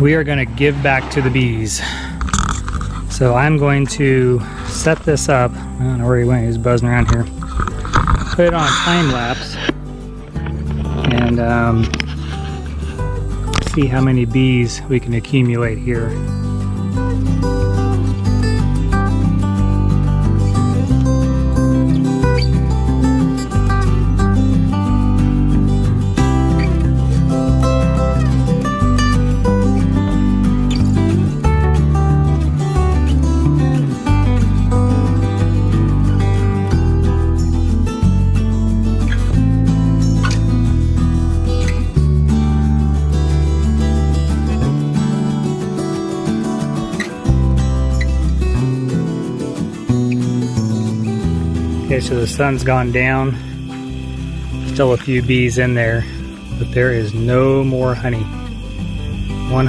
we are going to give back to the bees. So I'm going to set this up. I don't know where he went, he's buzzing around here. Put it on a time lapse and see how many bees we can accumulate here. Okay, so the sun's gone down. Still a few bees in there, but there is no more honey. 100